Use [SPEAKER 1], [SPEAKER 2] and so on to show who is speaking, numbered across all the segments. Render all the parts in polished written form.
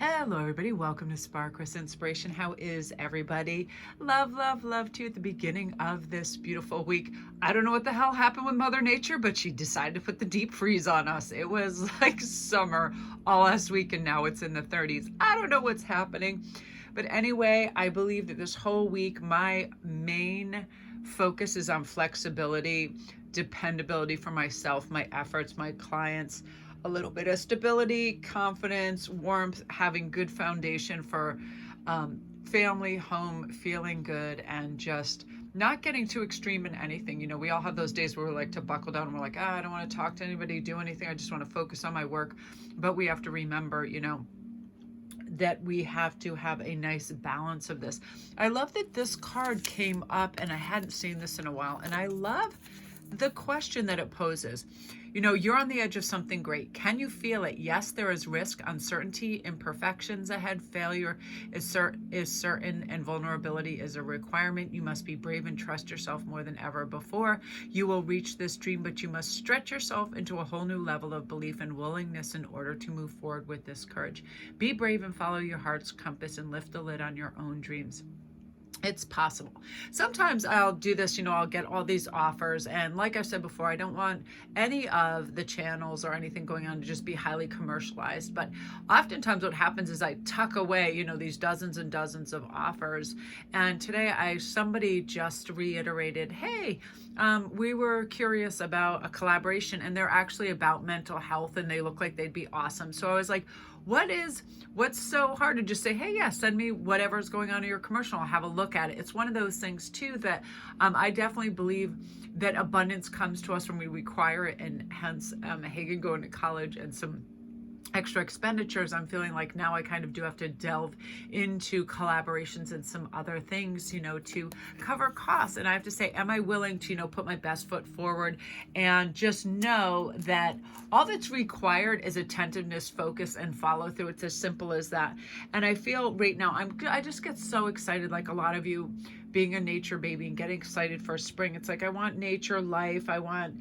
[SPEAKER 1] Hello, everybody. Welcome to Sparkles Inspiration. How is everybody? Love, love, love to you at the beginning of this beautiful week. I don't know what the hell happened with Mother Nature, but she decided to put the deep freeze on us. It was like summer all last week, and now it's in the 30s. I don't know what's happening. But anyway, I believe that this whole week, my main focus is on flexibility, dependability for myself, my efforts, my clients, a little bit of stability, confidence, warmth, having good foundation for family, home, feeling good, and just not getting too extreme in anything. You know, we all have those days where we like to buckle down and we're like, I don't want to talk to anybody, do anything. I just want to focus on my work. But we have to remember, that we have to have a nice balance of this. I love that this card came up and I hadn't seen this in a while. And I love the question that it poses. You know, you're on the edge of something great. Can you feel it? Yes, there is risk, uncertainty, imperfections ahead. Failure is certain, and vulnerability is a requirement. You must be brave and trust yourself more than ever before. You will reach this dream, but you must stretch yourself into a whole new level of belief and willingness in order to move forward with this courage. Be brave and follow your heart's compass and lift the lid on your own dreams. It's possible. Sometimes I'll do this, I'll get all these offers. And like I said before, I don't want any of the channels or anything going on to just be highly commercialized. But oftentimes what happens is I tuck away, these dozens and dozens of offers. And today somebody just reiterated, hey, we were curious about a collaboration and they're actually about mental health and they look like they'd be awesome. So I was like, what's so hard to just say, hey, yeah, send me whatever's going on in your commercial. I'll have a look at it. It's one of those things too that I definitely believe that abundance comes to us when we require it, and hence Hagen going to college and some extra expenditures. I'm feeling like now I kind of do have to delve into collaborations and some other things, to cover costs. And I have to say, am I willing to, put my best foot forward and just know that all that's required is attentiveness, focus, and follow through. It's as simple as that. And I feel right now, I just get so excited, like a lot of you being a nature baby and getting excited for spring. It's like, I want nature life. I want,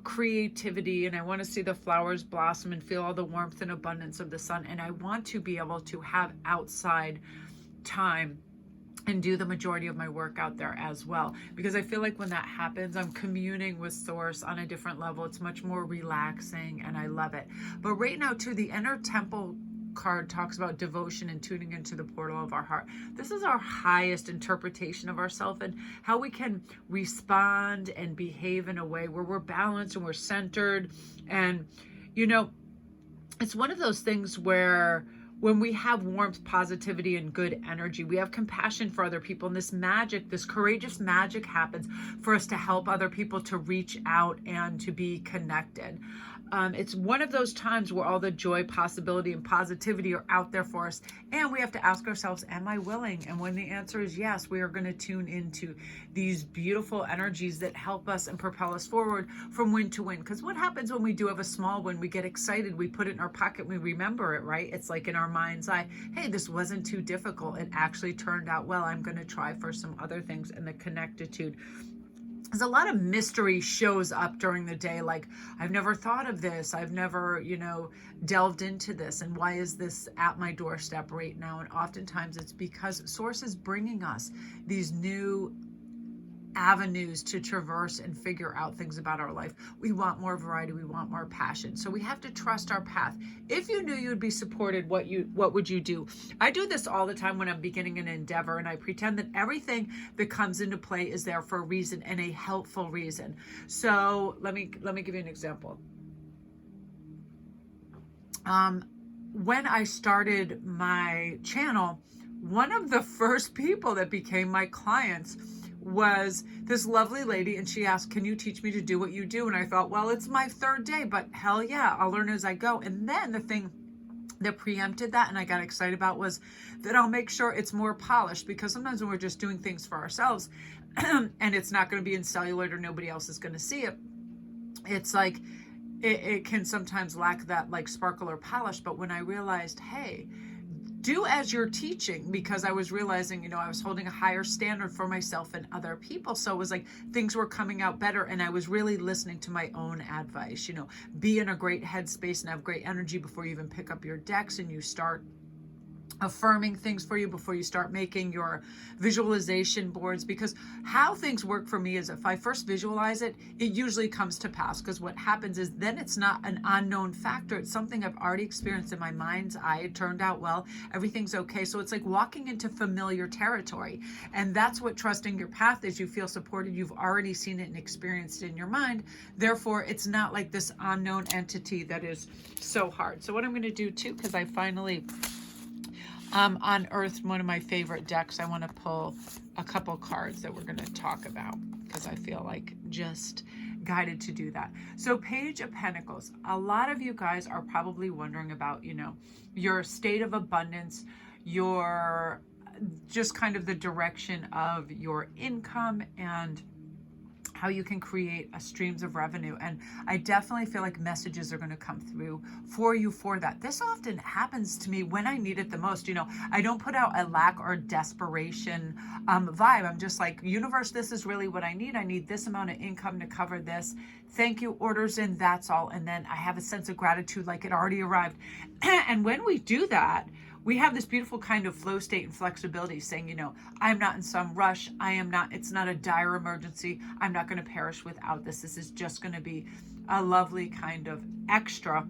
[SPEAKER 1] creativity, and I want to see the flowers blossom and feel all the warmth and abundance of the sun. And I want to be able to have outside time and do the majority of my work out there as well, because I feel like when that happens, I'm communing with source on a different level. It's much more relaxing and I love it. But right now too, the inner temple card talks about devotion and tuning into the portal of our heart. This is our highest interpretation of ourselves and how we can respond and behave in a way where we're balanced and we're centered. And, it's one of those things where when we have warmth, positivity, and good energy, we have compassion for other people. And this courageous magic happens for us to help other people, to reach out and to be connected. It's one of those times where all the joy, possibility, and positivity are out there for us. And we have to ask ourselves, am I willing? And when the answer is yes, we are going to tune into these beautiful energies that help us and propel us forward from win to win. Because what happens when we do have a small win? We get excited, we put it in our pocket, we remember it, right? It's like in our mind's eye, hey, this wasn't too difficult. It actually turned out well. I'm going to try for some other things. And the connectitude. There's a lot of mystery shows up during the day, like, I've never thought of this. I've never, delved into this. And why is this at my doorstep right now? And oftentimes it's because Source is bringing us these new avenues to traverse and figure out things about our life. We want more variety. We want more passion. So we have to trust our path. If you knew you'd be supported, what would you do? I do this all the time when I'm beginning an endeavor, and I pretend that everything that comes into play is there for a reason, and a helpful reason. So let me give you an example. When I started my channel, one of the first people that became my clients was this lovely lady, and she asked, can you teach me to do what you do? And I thought, well, it's my third day, but hell yeah, I'll learn as I go. And then the thing that preempted that and I got excited about was that I'll make sure it's more polished, because sometimes when we're just doing things for ourselves and it's not going to be in celluloid or nobody else is going to see it, it's like it can sometimes lack that like sparkle or polish. But when I realized, hey, do as you're teaching, because I was realizing, you know, I was holding a higher standard for myself and other people. So it was like things were coming out better, and I was really listening to my own advice. You know, be in a great headspace and have great energy before you even pick up your decks and you start affirming things for you, before you start making your visualization boards. Because how things work for me is, if I first visualize it, it usually comes to pass, because what happens is then it's not an unknown factor, it's something I've already experienced in my mind's eye. It turned out well, everything's okay. So it's like walking into familiar territory, and that's what trusting your path is. You feel supported, you've already seen it and experienced it in your mind, therefore it's not like this unknown entity that is so hard. So what I'm going to do too, because I finally unearthed one of my favorite decks, I want to pull a couple cards that we're going to talk about, because I feel like just guided to do that. So Page of Pentacles, a lot of you guys are probably wondering about, you know, your state of abundance, your just kind of the direction of your income, and how you can create streams of revenue. And I definitely feel like messages are going to come through for you for that. This often happens to me when I need it the most. You know, I don't put out a lack or desperation vibe. I'm just like, universe, this is really what I need. I need this amount of income to cover this. Thank you, orders in, that's all. And then I have a sense of gratitude, like it already arrived. And when we do that, we have this beautiful kind of flow state and flexibility, saying, you know, I'm not in some rush. It's not a dire emergency. I'm not going to perish without this. This is just going to be a lovely kind of extra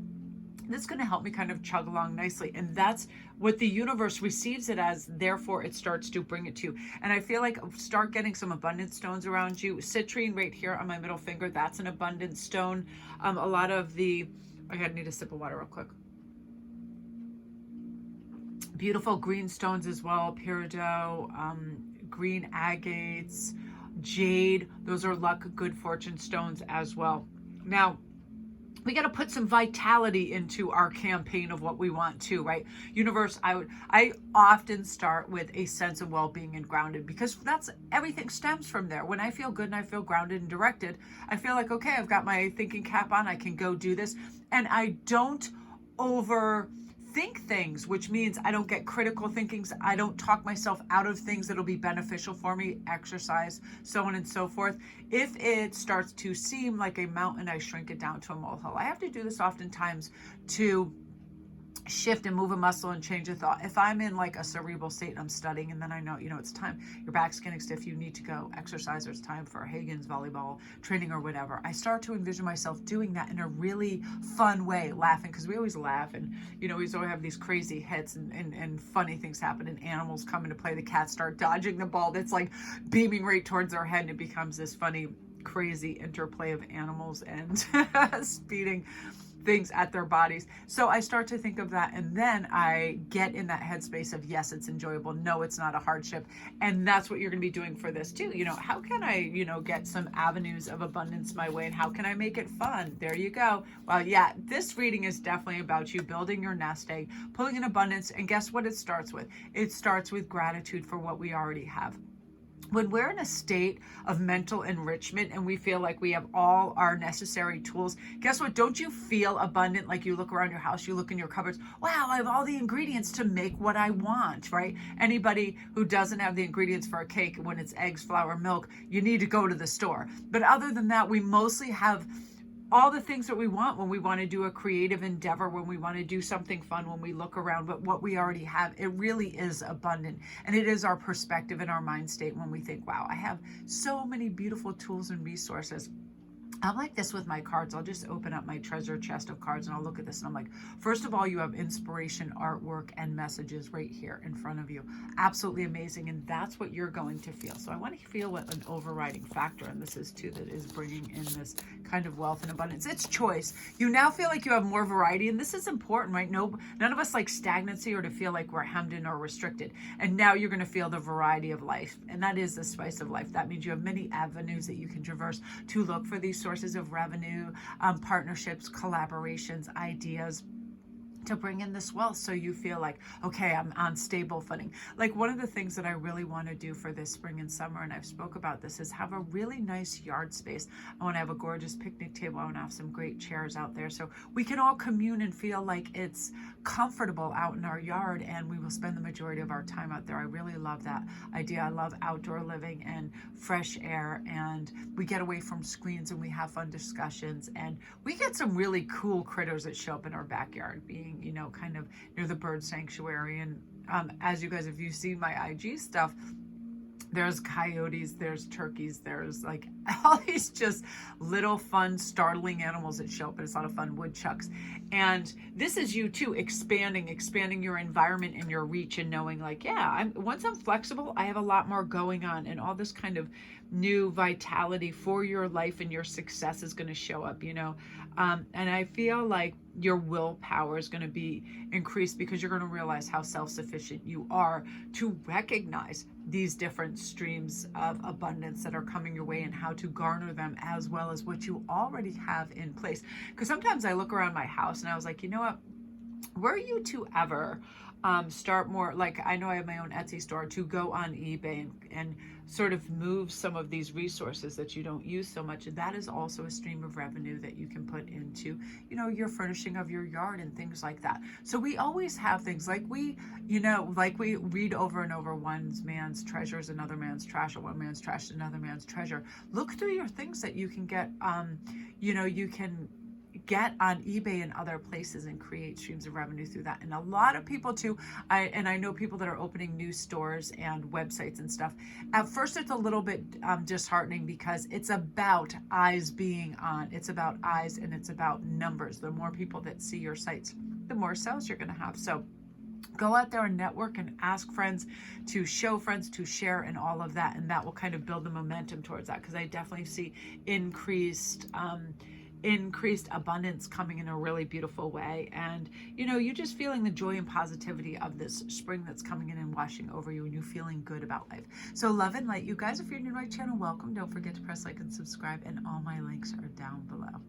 [SPEAKER 1] that's going to help me kind of chug along nicely. And that's what the universe receives it as. Therefore, it starts to bring it to you. And I feel like start getting some abundance stones around you. Citrine right here on my middle finger, that's an abundance stone. A lot of the, I need a sip of water real quick. Beautiful green stones as well, peridot, green agates, jade. Those are luck, good fortune stones as well. Now, we got to put some vitality into our campaign of what we want to, right? Universe, I often start with a sense of well-being and grounded, because that's everything stems from there. When I feel good and I feel grounded and directed, I feel like, okay, I've got my thinking cap on, I can go do this. And I don't overthink things, which means I don't get critical thinkings. I don't talk myself out of things that'll be beneficial for me, exercise, so on and so forth. If it starts to seem like a mountain, I shrink it down to a molehill. I have to do this oftentimes to shift and move a muscle and change a thought. If I'm in like a cerebral state and I'm studying, and then I know, you know, it's time, your back's getting stiff, you need to go exercise, or it's time for Hagen's volleyball training or whatever, I start to envision myself doing that in a really fun way, laughing, because we always laugh, and you know, we always have these crazy hits and funny things happen, and animals come into play. The cats start dodging the ball that's like beaming right towards their head, and it becomes this funny, crazy interplay of animals and speeding things at their bodies. So I start to think of that, and then I get in that headspace of, yes, it's enjoyable. No, it's not a hardship. And that's what you're going to be doing for this too. You know, how can I, you know, get some avenues of abundance my way, and how can I make it fun? There you go. Well, yeah, this reading is definitely about you building your nest egg, pulling in abundance. And guess what it starts with? It starts with gratitude for what we already have. When we're in a state of mental enrichment and we feel like we have all our necessary tools, guess what? Don't you feel abundant? Like you look around your house, you look in your cupboards, wow, I have all the ingredients to make what I want, right? Anybody who doesn't have the ingredients for a cake, when it's eggs, flour, milk, you need to go to the store. But other than that, we mostly have all the things that we want when we want to do a creative endeavor, when we want to do something fun, when we look around. But what we already have, it really is abundant. And it is our perspective and our mind state when we think, wow, I have so many beautiful tools and resources. I'm like this with my cards. I'll just open up my treasure chest of cards and I'll look at this and I'm like, first of all, you have inspiration, artwork, and messages right here in front of you. Absolutely amazing. And that's what you're going to feel. So I want to feel what an overriding factor, and this is too, that is bringing in this kind of wealth and abundance. It's choice. You now feel like you have more variety, and this is important, right? None of us like stagnancy or to feel like we're hemmed in or restricted. And now you're going to feel the variety of life, and that is the spice of life. That means you have many avenues that you can traverse to look for these sources of revenue, partnerships, collaborations, ideas. to bring in this wealth, so you feel like, okay, I'm on stable footing. Like, one of the things that I really want to do for this spring and summer, and I've spoke about this, is have a really nice yard space. I want to have a gorgeous picnic table. I want to have some great chairs out there so we can all commune and feel like it's comfortable out in our yard, and we will spend the majority of our time out there. I really love that idea. I love outdoor living and fresh air, and we get away from screens and we have fun discussions, and we get some really cool critters that show up in our backyard, being, you know, kind of near the bird sanctuary. And as you guys, if you see my IG stuff, there's coyotes, there's turkeys, there's like all these just little fun, startling animals that show up, and it's a lot of fun, woodchucks. And this is you too, expanding your environment and your reach, and knowing like, yeah, once I'm flexible, I have a lot more going on, and all this kind of new vitality for your life and your success is going to show up, you know. And I feel like your willpower is going to be increased, because you're going to realize how self-sufficient you are to recognize these different streams of abundance that are coming your way, and how to garner them, as well as what you already have in place. Because sometimes I look around my house and I was like, you know what, were you to ever start more, like, I know I have my own Etsy store, to go on eBay and sort of move some of these resources that you don't use so much. And that is also a stream of revenue that you can put into, you know, your furnishing of your yard and things like that. So we always have things like we read over and over, one man's treasure is another man's trash, or one man's trash is another man's treasure. Look through your things that you can get, you know, you can get on eBay and other places and create streams of revenue through that. And a lot of people too, I know people that are opening new stores and websites and stuff. At first it's a little bit disheartening, because it's about eyes being on. It's about eyes, and it's about numbers. The more people that see your sites, the more sales you're going to have. So go out there and network, and ask friends to show friends to share, and all of that. And that will kind of build the momentum towards that, because I definitely see increased abundance coming in a really beautiful way. And, you know, you just feeling the joy and positivity of this spring that's coming in and washing over you, and you feeling good about life. So love and light, you guys. If you're new to my channel, welcome. Don't forget to press like and subscribe, and all my links are down below.